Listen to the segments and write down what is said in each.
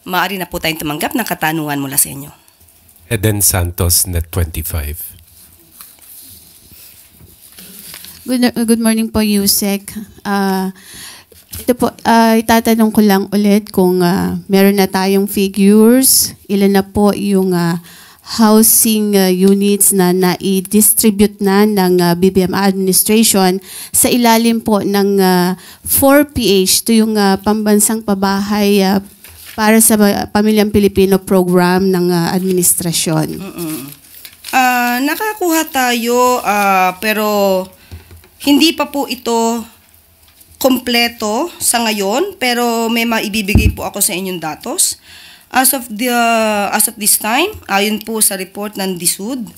maaari na po tayong tumanggap ng katanungan mula sa inyo. Eden Santos, Net 25. Good morning po, Yusek. Ito po, itatanong ko lang ulit kung meron na tayong figures, ilan na po yung housing units na na-distribute na ng BBM administration sa ilalim po ng 4PH, ito yung pambansang pabahay para sa Pamilyang Pilipino program ng administrasyon. Nakakuha tayo pero hindi pa po ito kompleto sa ngayon, pero may maibibigay po ako sa inyong datos. As of this time, ayon po sa report ng DSUD,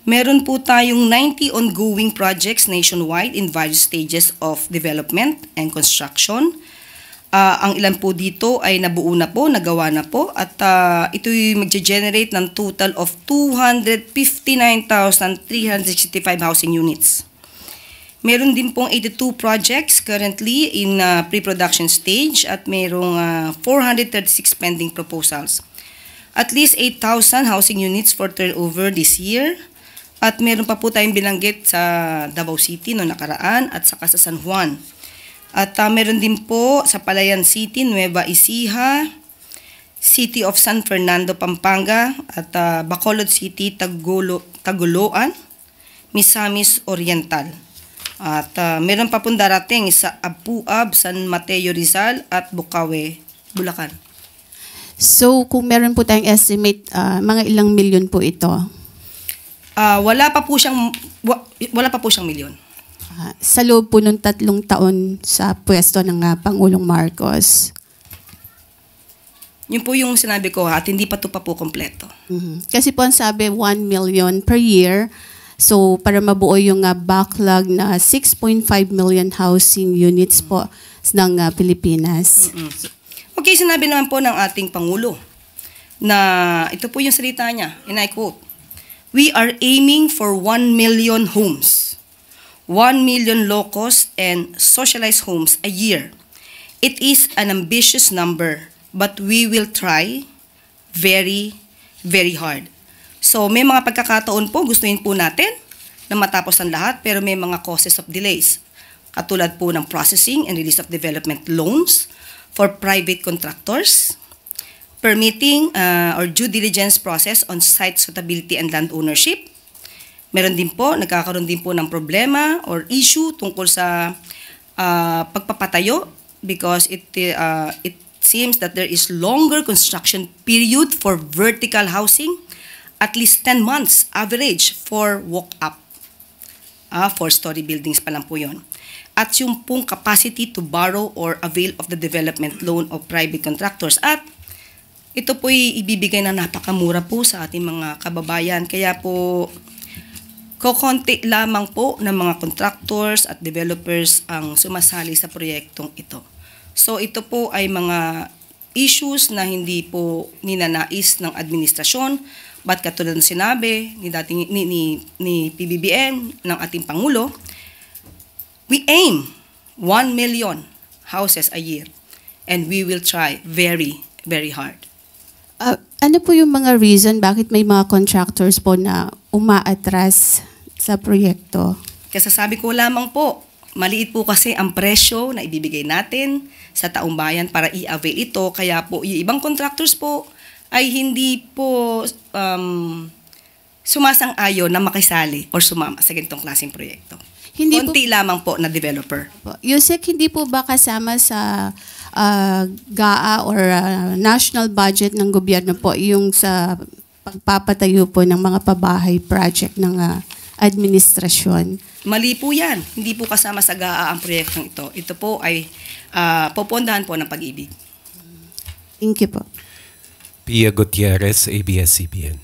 meron po tayong 90 ongoing projects nationwide in various stages of development and construction. Ang ilan po dito ay nabuo na po, nagawa na po, at ito'y mag-generate ng total of 259,365 housing units. Meron din pong 82 projects currently in pre-production stage at merong 436 pending proposals. At least 8,000 housing units for turnover this year. At meron pa po tayong binanggit sa Davao City noong nakaraan at saka sa San Juan. At meron din po sa Palayan City, Nueva Ecija, City of San Fernando, Pampanga, at Bacolod City, Tagoloan, Misamis Oriental. At meron pa pong darating sa Apuab, San Mateo Rizal at Bukawe, Bulacan. So kung meron po tayong estimate, mga ilang milyon po ito? Wala pa po siyang milyon. Sa loob po ng 3 taon sa pwesto ng Pangulong Marcos. Yun po yung sinabi ko at hindi pa ito pa po kompleto. Kasi po ang sabi 1 million per year. So, para mabuo yung backlog na 6.5 million housing units po ng Pilipinas. Okay, sinabi naman po ng ating Pangulo na ito po yung salita niya, and I quote, "We are aiming for 1 million homes, 1 million low-cost and socialized homes a year. It is an ambitious number, but we will try very, very hard." So may mga pagkakataon po, gustuin po natin na matapos ang lahat, pero may mga causes of delays. Katulad po ng processing and release of development loans for private contractors, permitting or due diligence process on site suitability and land ownership. Meron din po, nagkakaroon din po ng problema or issue tungkol sa pagpapatayo because it seems that there is longer construction period for vertical housing, at least 10 months average for walk-up. 4-story buildings pa lang po yun. At yung pong capacity to borrow or avail of the development loan of private contractors. At ito po'y ibibigay na napakamura po sa ating mga kababayan. Kaya po, kokonti lamang po ng mga contractors at developers ang sumasali sa proyektong ito. So ito po ay mga issues na hindi po ninanais ng administrasyon. But katulad ng sinabi ni PBBM ng ating Pangulo, we aim 1 million houses a year and we will try very, very hard. Ano po yung mga reason bakit may mga contractors po na umaatras sa proyekto? Kasasabi ko lamang po, maliit po kasi ang presyo na ibibigay natin sa taong bayan para i-avail ito. Kaya po yung ibang contractors po ay hindi po sumasang-ayon na makisali or sumama sa ganitong klaseng proyekto. Konti lamang po na developer. Yusek, hindi po ba kasama sa GAA or national budget ng gobyerno po yung sa pagpapatayo po ng mga pabahay project ng administrasyon? Mali po yan. Hindi po kasama sa GAA ang proyektong ito. Ito po ay popondahan po ng Pag-ibig. Thank you po. Pia Gutierrez, ABS-CBN.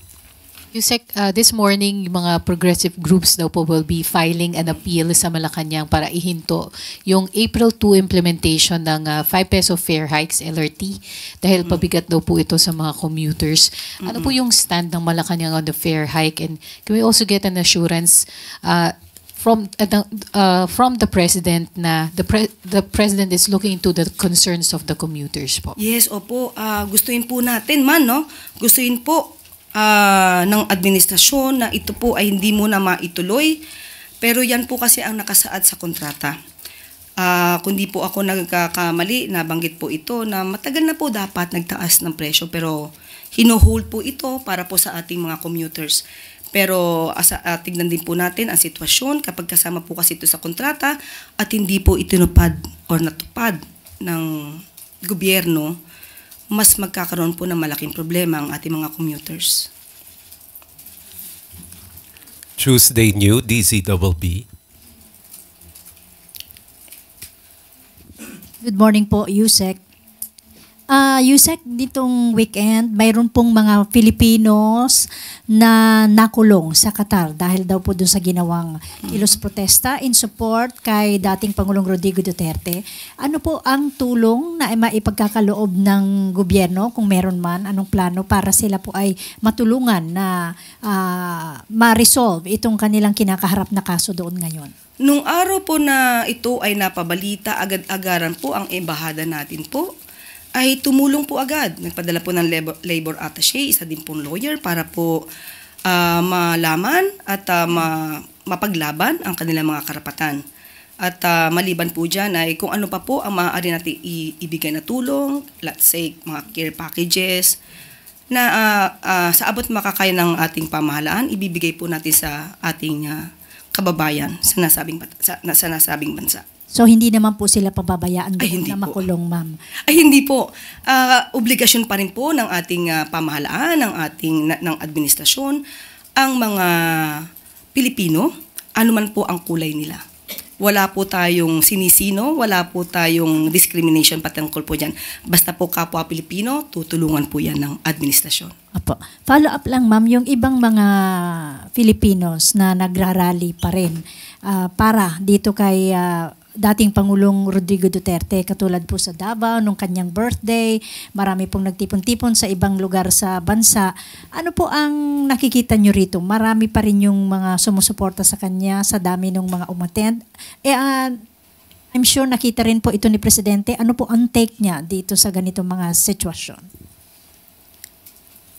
Yusek, this morning, yung mga progressive groups daw po will be filing an appeal sa Malacanang para ihinto yung April 2 implementation ng 5 peso fare hikes, LRT, dahil pabigat daw po ito sa mga commuters. Ano po yung stand ng Malacanang on the fare hike? And can we also get an assurance from the president na the president is looking into the concerns of the commuters po. Yes, opo. Gustuin po natin man, no? Gustuin po ng administrasyon na ito po ay hindi muna maituloy. Pero yan po kasi ang nakasaad sa kontrata. Kundi po ako nagkakamali, nabanggit po ito na matagal na po dapat nagtaas ng presyo pero hino-hold po ito para po sa ating mga commuters. Pero tignan din po natin ang sitwasyon kapag kasama po kasi ito sa kontrata at hindi po itinupad or natupad ng gobyerno, mas magkakaroon po ng malaking problema ang ating mga commuters. Tuesday New, DZBB. Good morning po, Yusek. Yusek, ditong weekend, mayroon pong mga Filipinos na nakulong sa Qatar dahil daw po dun sa ginawang kilos protesta in support kay dating Pangulong Rodrigo Duterte. Ano po ang tulong na maipagkakaloob ng gobyerno, kung meron man, anong plano para sila po ay matulungan na ma-resolve itong kanilang kinakaharap na kaso doon ngayon? Nung araw po na ito ay napabalita, agad-agaran po ang embahada natin po ay tumulong po agad. Nagpadala po ng labor attaché, isa din pong lawyer para po malaman at mapaglaban ang kanilang mga karapatan. At maliban po dyan ay kung ano pa po ang maaari natin ibigay na tulong, let's say mga care packages, na sa abot makakaya ng ating pamahalaan, ibibigay po natin sa ating kababayan sa nasabing bansa. So hindi naman po sila pababayaan doon hindi na po. makulong, ma'am? Ay hindi po. Obligasyon pa rin po ng ating pamahalaan, ng administrasyon, ang mga Pilipino, anuman po ang kulay nila. Wala po tayong sinisino, wala po tayong discrimination patungkol po dyan. Basta po kapwa Pilipino, tutulungan po yan ng administrasyon. Apo. Follow up lang, ma'am, yung ibang mga Filipinos na nagrarally pa rin para dito kay dating Pangulong Rodrigo Duterte, katulad po sa Davao nung kanyang birthday, marami pong nagtipon-tipon sa ibang lugar sa bansa. Ano po ang nakikita nyo rito? Marami pa rin yung mga sumusuporta sa kanya sa dami ng mga umattend. I'm sure nakita rin po ito ni Presidente. Ano po ang take niya dito sa ganitong mga sitwasyon?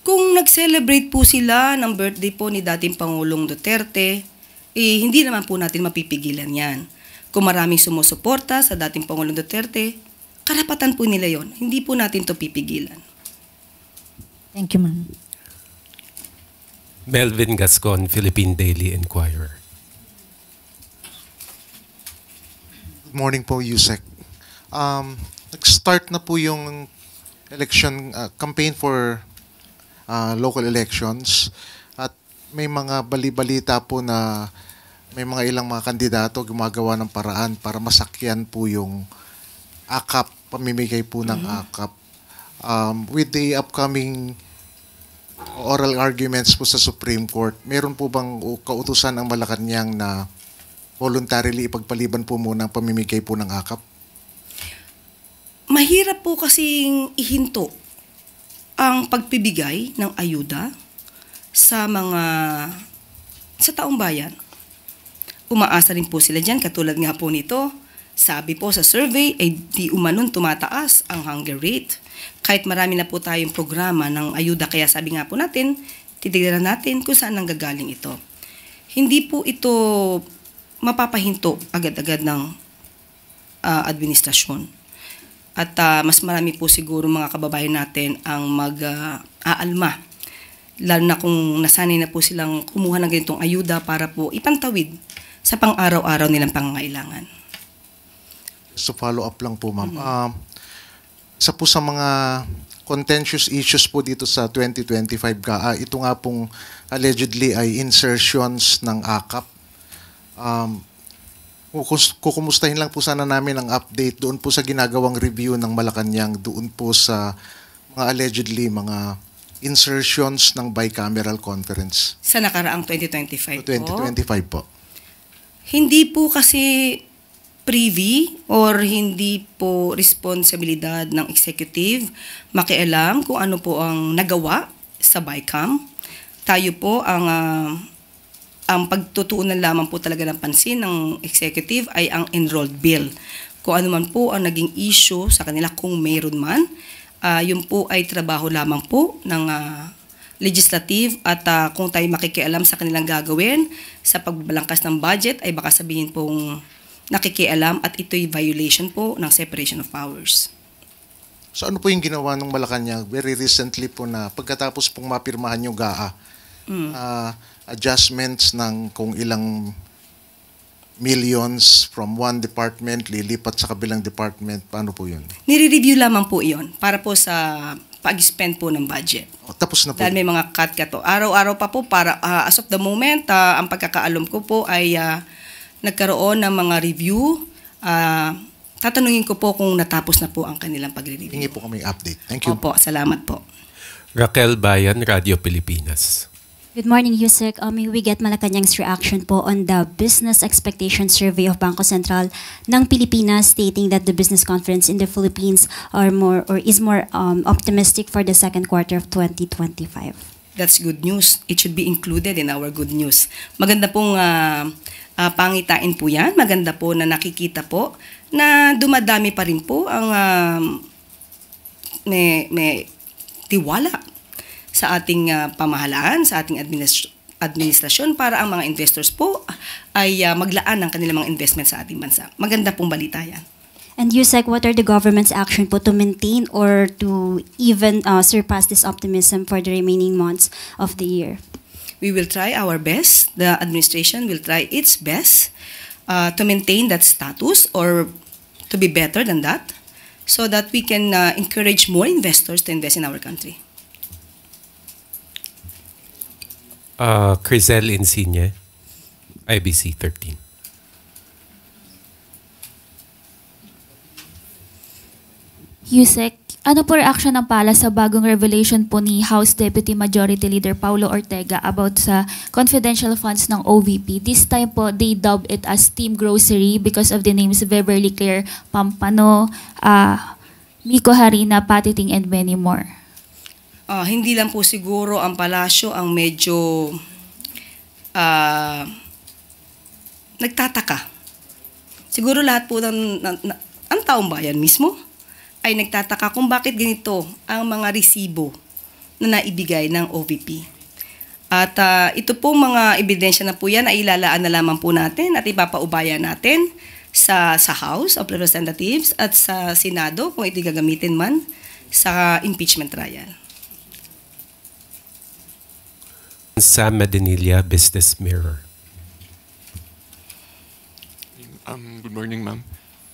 Kung nag-celebrate po sila ng birthday po ni dating Pangulong Duterte, hindi naman po natin mapipigilan yan. Kung maraming sumusuporta sa dating Pangulong Duterte, karapatan po nila yon. Hindi po natin to pipigilan. Thank you, ma'am. Melvin Gascon, Philippine Daily Inquirer. Good morning po, Yusek. Nag-start na po yung election campaign for local elections at may mga bali-balita po na may mga ilang mga kandidato gumagawa ng paraan para masakyan po yung AKAP, pamimigay po ng AKAP. With the upcoming oral arguments po sa Supreme Court, meron po bang kautusan ang Malacanang na voluntarily ipagpaliban po muna ang pamimigay po ng AKAP? Mahirap po kasing ihinto ang pagpibigay ng ayuda sa taong bayan. Umaasa rin po sila dyan, katulad nga po nito, sabi po sa survey, ay di umanon tumataas ang hunger rate. Kahit marami na po tayong programa ng ayuda, kaya sabi nga po natin, titignan natin kung saan nanggagaling ito. Hindi po ito mapapahinto agad-agad ng administrasyon. At mas marami po siguro mga kababayan natin ang mag-aalma. Lalo na kung nasanay na po silang kumuha ng ganitong ayuda para po ipantawid sa pang-araw-araw nilang pangangailangan. So follow up lang po, ma'am. Isa po sa mga contentious issues po dito sa 2025 ito nga pong allegedly ay insertions ng AKAP. Kukumustahin lang po sana namin ang update doon po sa ginagawang review ng Malacanang, doon po sa mga allegedly mga insertions ng bicameral conference. Sa nakaraang 2025 2025 po. Hindi po kasi privy or hindi po responsibilidad ng executive makialam kung ano po ang nagawa sa BICAM. Tayo po ang ang pagtutuunan lamang po talaga ng pansin ng executive ay ang enrolled bill. Kung ano man po ang naging issue sa kanila kung mayroon man, yun po ay trabaho lamang po ng legislative at kung tayo makikialam sa kanilang gagawin sa pagbalangkas ng budget ay baka sabihin pong nakikialam at ito'y violation po ng separation of powers. So ano po yung ginawa ng Malacanang very recently po na pagkatapos pong mapirmahan yung GAA, adjustments ng kung ilang millions from one department lilipat sa kabilang department, paano po yun? Nire-review lamang po iyon para po sa pag-spend po ng budget. O, tapos na po. Dahil may mga cut-cut to. Araw-araw pa po para as of the moment, ang pagkakaalam ko po ay nagkaroon ng mga review. Tatanungin ko po kung natapos na po ang kanilang pagre-review. Hingi po kami update. Thank you. Opo, salamat po. Raquel Bayan, Radio Pilipinas. Good morning, Yusek. May we get Malacanang's reaction po on the business expectation survey of Bangko Sentral ng Pilipinas stating that the business confidence in the Philippines is more optimistic for the second quarter of 2025. That's good news. It should be included in our good news. Maganda pong pangitain po yan. Maganda po na nakikita po na dumadami pa rin po ang may tiwala sa ating pamahalaan, sa ating administrasyon para ang mga investors po ay maglaan ng kanilang mga investment sa ating bansa. Maganda pong balita yan. And Yusek, what are the government's action po to maintain or to even surpass this optimism for the remaining months of the year? We will try our best. The administration will try its best to maintain that status or to be better than that so that we can encourage more investors to invest in our country. Crisel Insigne, IBC 13. Yusek, ano po reaction ng pala sa bagong revelation po ni House Deputy Majority Leader Paulo Ortega about sa confidential funds ng OVP? This time po, they dubbed it as Team Grocery because of the names Beverly Claire Pampano, Miko Harina, Patiting, and many more. Hindi lang po siguro ang palasyo ang medyo nagtataka. Siguro lahat po ang taong bayan mismo ay nagtataka kung bakit ganito ang mga resibo na naibigay ng OVP. At ito po mga ebidensya na po yan ay ilalaan na lamang po natin at ipapaubaya natin sa House of Representatives at sa Senado kung ito gagamitin man sa impeachment trial. Sam Medinilla, Business Mirror. Good morning, ma'am.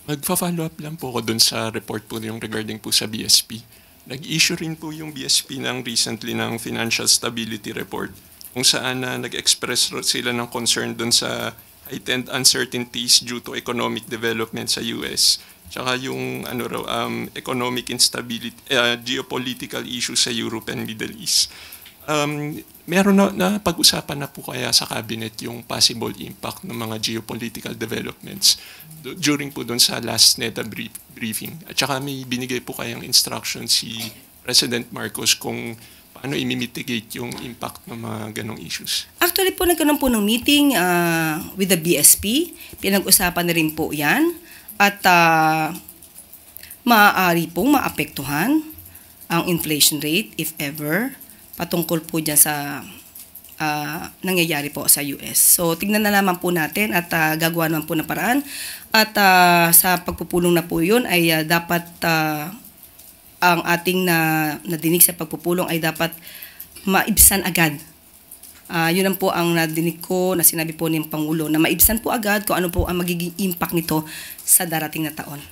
Magfa-follow up lang po ako dun sa report po yung regarding po sa BSP. Nag-issue rin po yung BSP ng recently ng Financial Stability Report kung saan nag-express sila ng concern dun sa heightened uncertainties due to economic development sa US. Tsaka yung economic instability, geopolitical issues sa Europe and Middle East. Meron na pag-usapan na po kaya sa cabinet yung possible impact ng mga geopolitical developments during po doon sa last NEDA briefing. At saka may binigay po kayang instruction si President Marcos kung paano i-mitigate yung impact ng mga ganong issues. Actually po nagkaroon po ng meeting with the BSP. Pinag-usapan na rin po yan. At maaari pong maapektuhan ang inflation rate if ever patungkol po dyan sa nangyayari po sa US. So, tignan na naman po natin at gagawa naman po ng paraan. At sa pagpupulong na po yun ay dapat ang ating nadinig sa pagpupulong ay dapat maibsan agad. Yun ang po ang nadinig ko na sinabi po ng Pangulo na maibsan po agad kung ano po ang magiging impact nito sa darating na taon.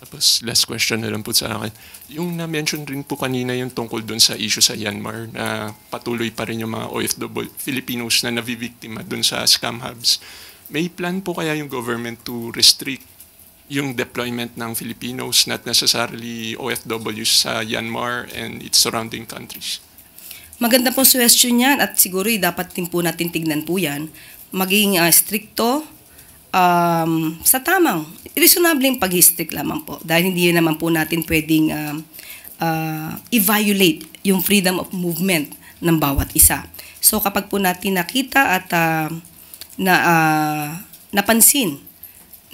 Tapos last question na lang po sa akin. Yung na-mention rin po kanina yung tungkol doon sa issue sa Myanmar na patuloy pa rin yung mga OFW Filipinos na nabibiktima doon sa scam hubs. May plan po kaya yung government to restrict yung deployment ng Filipinos, not necessarily OFWs sa Myanmar and its surrounding countries? Maganda pong suggestion yan at siguro dapat din po natin tignan po yan. Maging stricto sa tamang, reasonabling pag-strict lamang po. Dahil hindi naman po natin pwedeng i-violate yung freedom of movement ng bawat isa. So kapag po natin nakita at na napansin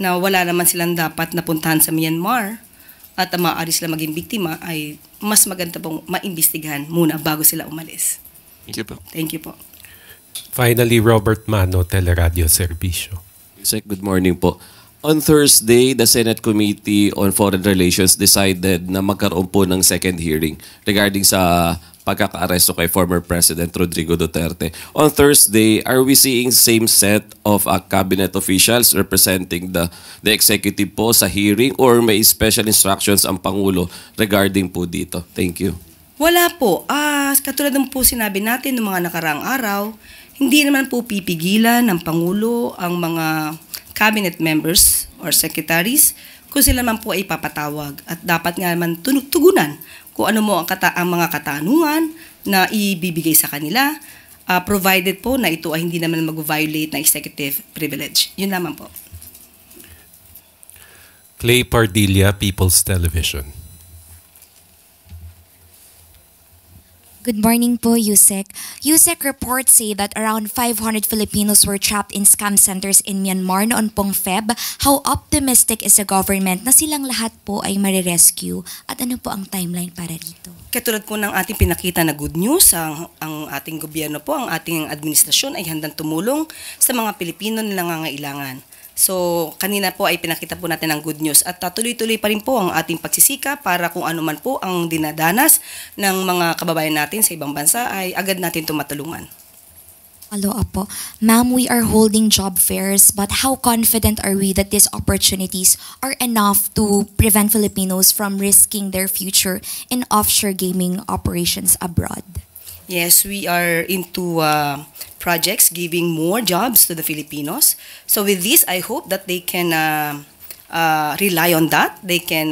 na wala naman silang dapat napuntahan sa Myanmar at maaari sila maging biktima, ay mas maganda pong maimbestigahan muna bago sila umalis. Thank you po. Thank you po. Finally, Robert Mano, Teleradio Servicio. Sec, good morning po. On Thursday, the Senate Committee on Foreign Relations decided na magkaroon po ng second hearing regarding sa pagkaka-aresto kay former President Rodrigo Duterte. On Thursday, are we seeing same set of cabinet officials representing the executive po sa hearing, or may special instructions ang Pangulo regarding po dito? Thank you. Wala po. Katulad ng po sinabi natin noong mga nakaraang araw, hindi naman po pipigilan ng Pangulo ang mga cabinet members or secretaries kung sila naman po ay papatawag. At dapat nga naman tugunan kung ano mo ang mga katanungan na ibibigay sa kanila, provided po na ito ay hindi naman mag-violate ng executive privilege. Yun naman po. Clay Pardilla, People's Television. Good morning po, Yusek. Yusek, reports say that around 500 Filipinos were trapped in scam centers in Myanmar noon pong Feb. How optimistic is the government na silang lahat po ay marirescue? At ano po ang timeline para rito? Katulad po ng ating pinakita na good news, ang ating gobyerno po, ang ating administrasyon ay handang tumulong sa mga Pilipino na nangangailangan. So, kanina po ay pinakita po natin ang good news at tuloy-tuloy pa rin po ang ating pagsisika para kung ano man po ang dinadanas ng mga kababayan natin sa ibang bansa ay agad natin tumatulungan. Follow-up po. Ma'am, we are holding job fairs, but how confident are we that these opportunities are enough to prevent Filipinos from risking their future in offshore gaming operations abroad? Yes, we are into projects giving more jobs to the Filipinos. So with this, I hope that they can rely on that. They can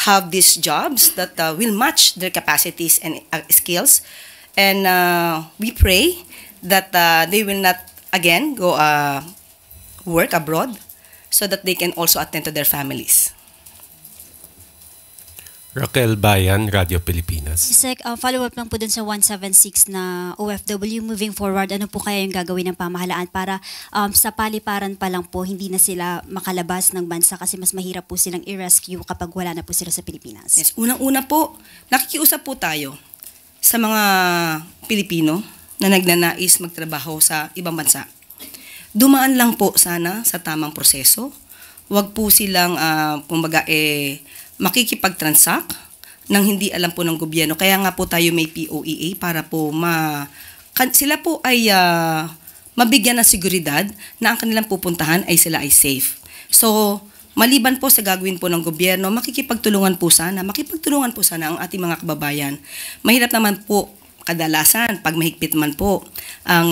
have these jobs that will match their capacities and skills. And we pray that they will not again go work abroad so that they can also attend to their families. Raquel Bayan, Radio Pilipinas. Sec, follow-up lang po dun sa 176 na OFW moving forward. Ano po kaya yung gagawin ng pamahalaan para sa paliparan pa lang po hindi na sila makalabas ng bansa kasi mas mahirap po silang i-rescue kapag wala na po sila sa Pilipinas? Yes, unang-una po, nakikiusap po tayo sa mga Pilipino na nagnanais magtrabaho sa ibang bansa. Dumaan lang po sana sa tamang proseso. Huwag po silang, kumbaga, makikipag-transact nang hindi alam po ng gobyerno. Kaya nga po tayo may POEA para po sila po ay mabigyan ng seguridad na ang kanilang pupuntahan ay sila ay safe. So, maliban po sa gagawin po ng gobyerno, makikipagtulungan po sana ang ating mga kababayan. Mahirap naman po kadalasan pag mahigpit man po ang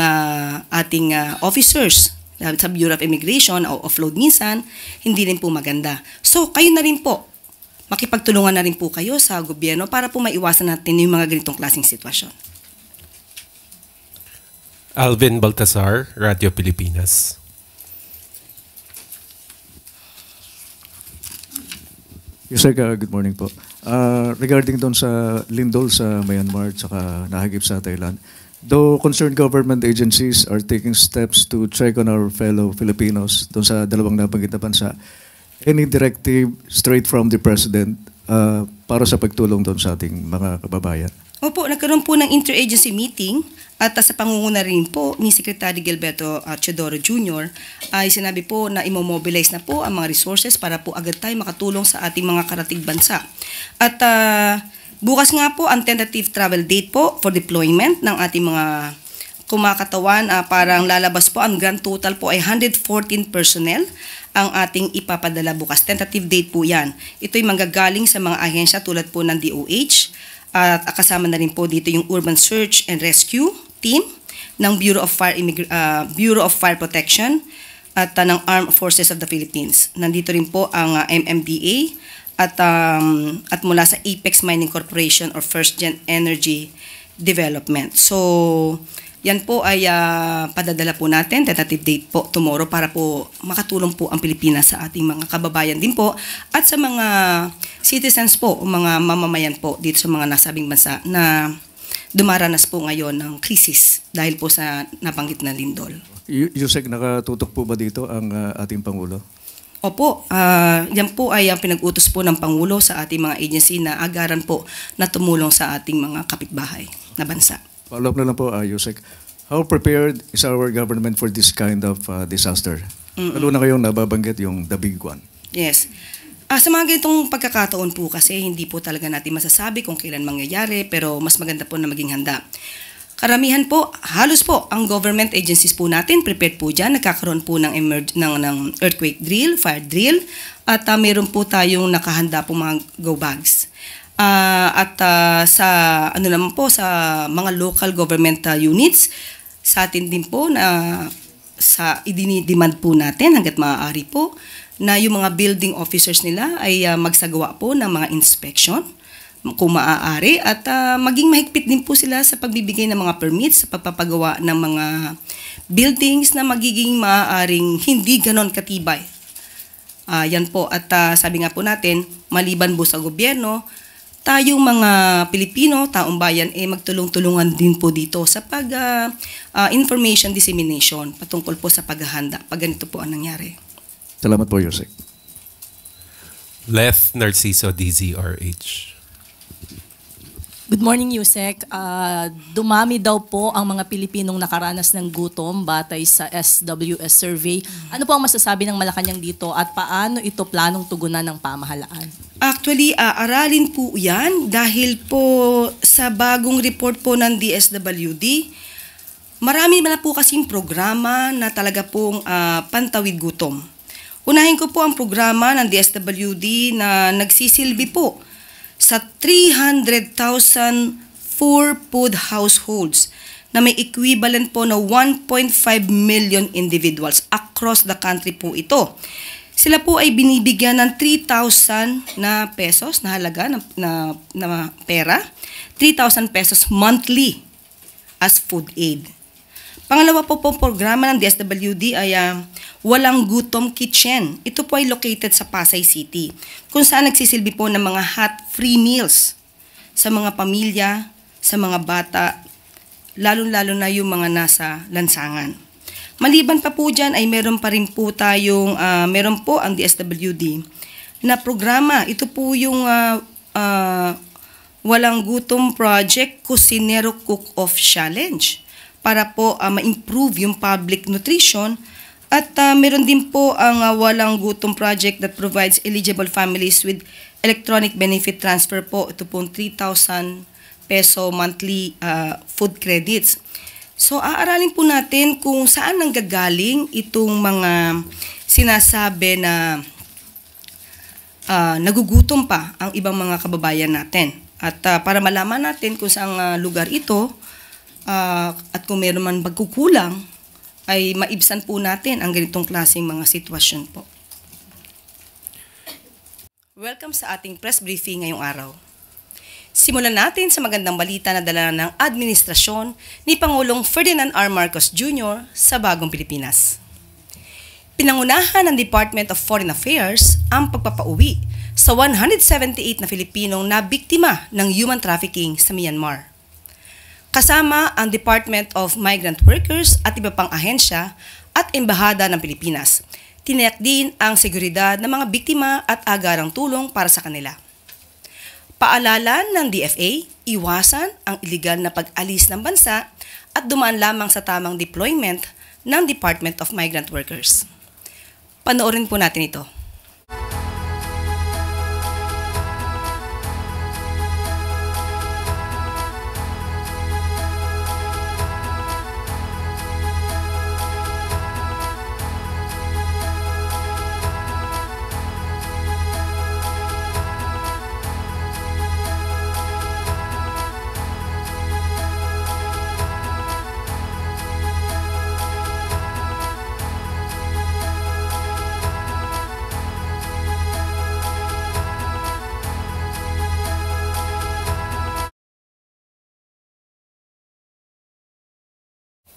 ating officers sa Bureau of Immigration o offload minsan, hindi rin po maganda. So, kayo na rin po, makipagtulungan na rin po kayo sa gobyerno para po maiwasan natin yung mga ganitong klaseng sitwasyon. Alvin Baltasar, Radio Pilipinas. Yes, sir. Good morning po. Regarding doon sa lindol sa Myanmar at saka nahagip sa Thailand, though concerned government agencies are taking steps to check on our fellow Filipinos doon sa dalawang nabanggit na bansa, any directive straight from the President para sa pagtulong doon sa ating mga kababayan? Opo, nagkaroon po ng interagency meeting at sa pangunguna rin po ni Secretary Gilberto Teodoro Jr. ay sinabi po na imomobilize na po ang mga resources para po agad tayo makatulong sa ating mga karatig bansa. At bukas nga po ang tentative travel date po for deployment ng ating mga kumakatawan. Parang lalabas po ang grand total po ay 114 personnel ang ating ipapadala bukas. Tentative date po yan. Ito'y manggagaling sa mga ahensya tulad po ng DOH at kasama na rin po dito yung Urban Search and Rescue Team ng Bureau of Fire Protection at ng Armed Forces of the Philippines. Nandito rin po ang MMDA at mula sa Apex Mining Corporation or First Gen Energy Development. So, yan po ay padadala po natin, tentative date po tomorrow para po makatulong po ang Pilipinas sa ating mga kababayan din po at sa mga citizens po o mga mamamayan po dito sa mga nasabing bansa na dumaranas po ngayon ng krisis. dahil po sa nabanggit na lindol. Yusek, nakatutok po ba dito ang ating Pangulo? Opo, yan po ay ang pinag-utos po ng Pangulo sa ating mga agency na agaran po na tumulong sa ating mga kapitbahay na bansa. Follow up na lang po, Yusek. How prepared is our government for this kind of disaster? Lalo na kayong nababanggit yung the big one. Yes. Sa mga ganitong pagkakataon po kasi hindi po talaga natin masasabi kung kailan mangyayari, pero mas maganda po na maging handa. Karamihan po, halos po, ang government agencies po natin, prepared po dyan, nagkakaroon po ng earthquake drill, fire drill, at meron po tayong nakahanda po mga go bags. Sa ano naman po, sa mga local government units, sa atin din po na sa idinidemand po natin hanggat maaari po, na yung mga building officers nila ay magsagawa po ng mga inspection, kung maaari, at maging mahigpit din po sila sa pagbibigay ng mga permits, sa pagpapagawa ng mga buildings na magiging maaaring hindi ganon katibay. Yan po, at sabi nga po natin, maliban po sa gobyerno, tayong mga Pilipino, taong bayan, magtulong-tulungan din po dito sa information dissemination patungkol po sa paghahanda pag ganito po ang nangyari. Salamat po, Yusek. Left Narciso DZRH. Good morning, Yusek. Dumami daw po ang mga Pilipinong nakaranas ng gutom batay sa SWS survey. Ano po ang masasabi ng Malacanang dito at paano ito planong tugunan ng pamahalaan? Actually, aralin po yan dahil po sa bagong report po ng DSWD, marami na po kasing programa na talaga pong pantawid gutom. Unahin ko po ang programa ng DSWD na nagsisilbi po sa 300,000 poor food households na may equivalent po na 1.5 million individuals across the country po ito. Sila po ay binibigyan ng 3,000 na pesos na halaga na pera, 3,000 pesos monthly as food aid. Pangalawa po programa ng DSWD ay Walang Gutom Kitchen. Ito po ay located sa Pasay City, kung saan nagsisilbi po ng mga hot free meals sa mga pamilya, sa mga bata, lalo-lalo na yung mga nasa lansangan. Maliban pa po dyan ay meron pa rin po tayong, meron po ang DSWD na programa. Ito po yung Walang Gutom Project Cusinero Cook-Off Challenge para po ma-improve yung public nutrition. At meron din po ang Walang Gutom Project that provides eligible families with electronic benefit transfer po. Ito po 3,000 peso monthly food credits. So aaralin po natin kung saan nanggagaling itong mga sinasabi na nagugutom pa ang ibang mga kababayan natin. At para malaman natin kung saan lugar ito at kung meron man pagkukulang, ay maibsan po natin ang ganitong klaseng mga sitwasyon po. Welcome sa ating press briefing ngayong araw. Simulan natin sa magandang balita na dala ng administrasyon ni Pangulong Ferdinand R. Marcos Jr. sa Bagong Pilipinas. Pinangunahan ng Department of Foreign Affairs ang pagpapauwi sa 178 na Filipinong na biktima ng human trafficking sa Myanmar. Kasama ang Department of Migrant Workers at iba pang ahensya at embahada ng Pilipinas. Tiniyak din ang seguridad ng mga biktima at agarang tulong para sa kanila. Paalala ng DFA, iwasan ang iligal na pag-alis ng bansa at dumaan lamang sa tamang deployment ng Department of Migrant Workers. Panoorin po natin ito.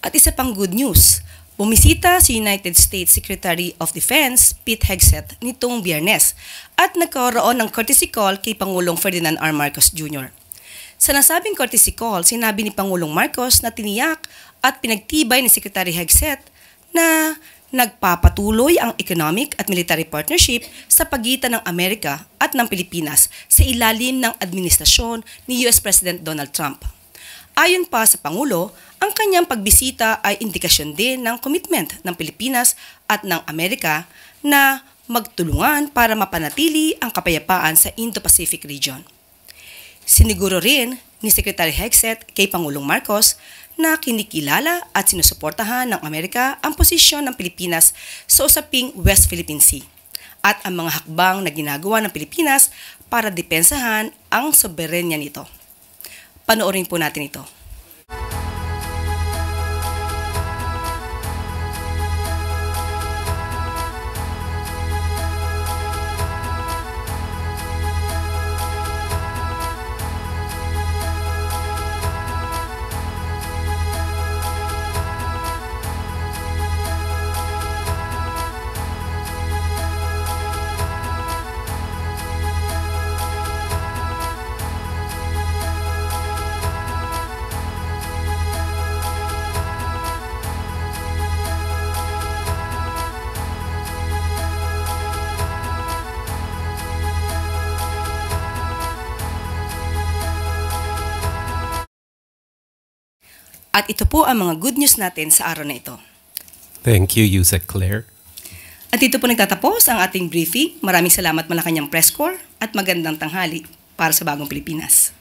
At isa pang good news, bumisita si United States Secretary of Defense Pete Hegseth nitong Biyernes at nagkaroon ng courtesy call kay Pangulong Ferdinand R. Marcos Jr. Sa nasabing courtesy call, sinabi ni Pangulong Marcos na tiniyak at pinagtibay ni Secretary Hegseth na nagpapatuloy ang economic at military partnership sa pagitan ng Amerika at ng Pilipinas sa ilalim ng administrasyon ni US President Donald Trump. Ayon pa sa Pangulo, ang kanyang pagbisita ay indikasyon din ng commitment ng Pilipinas at ng Amerika na magtulungan para mapanatili ang kapayapaan sa Indo-Pacific region. Siniguro rin ni Secretary Hegseth kay Pangulong Marcos na kinikilala at sinusuportahan ng Amerika ang posisyon ng Pilipinas sa usaping West Philippine Sea at ang mga hakbang na ginagawa ng Pilipinas para depensahan ang soberenya nito. Panoorin po natin ito. At ito po ang mga good news natin sa araw na ito. Thank you, Yusek Claire. At dito po nagtatapos ang ating briefing. Maraming salamat Malacanang Press Corps at magandang tanghali para sa Bagong Pilipinas.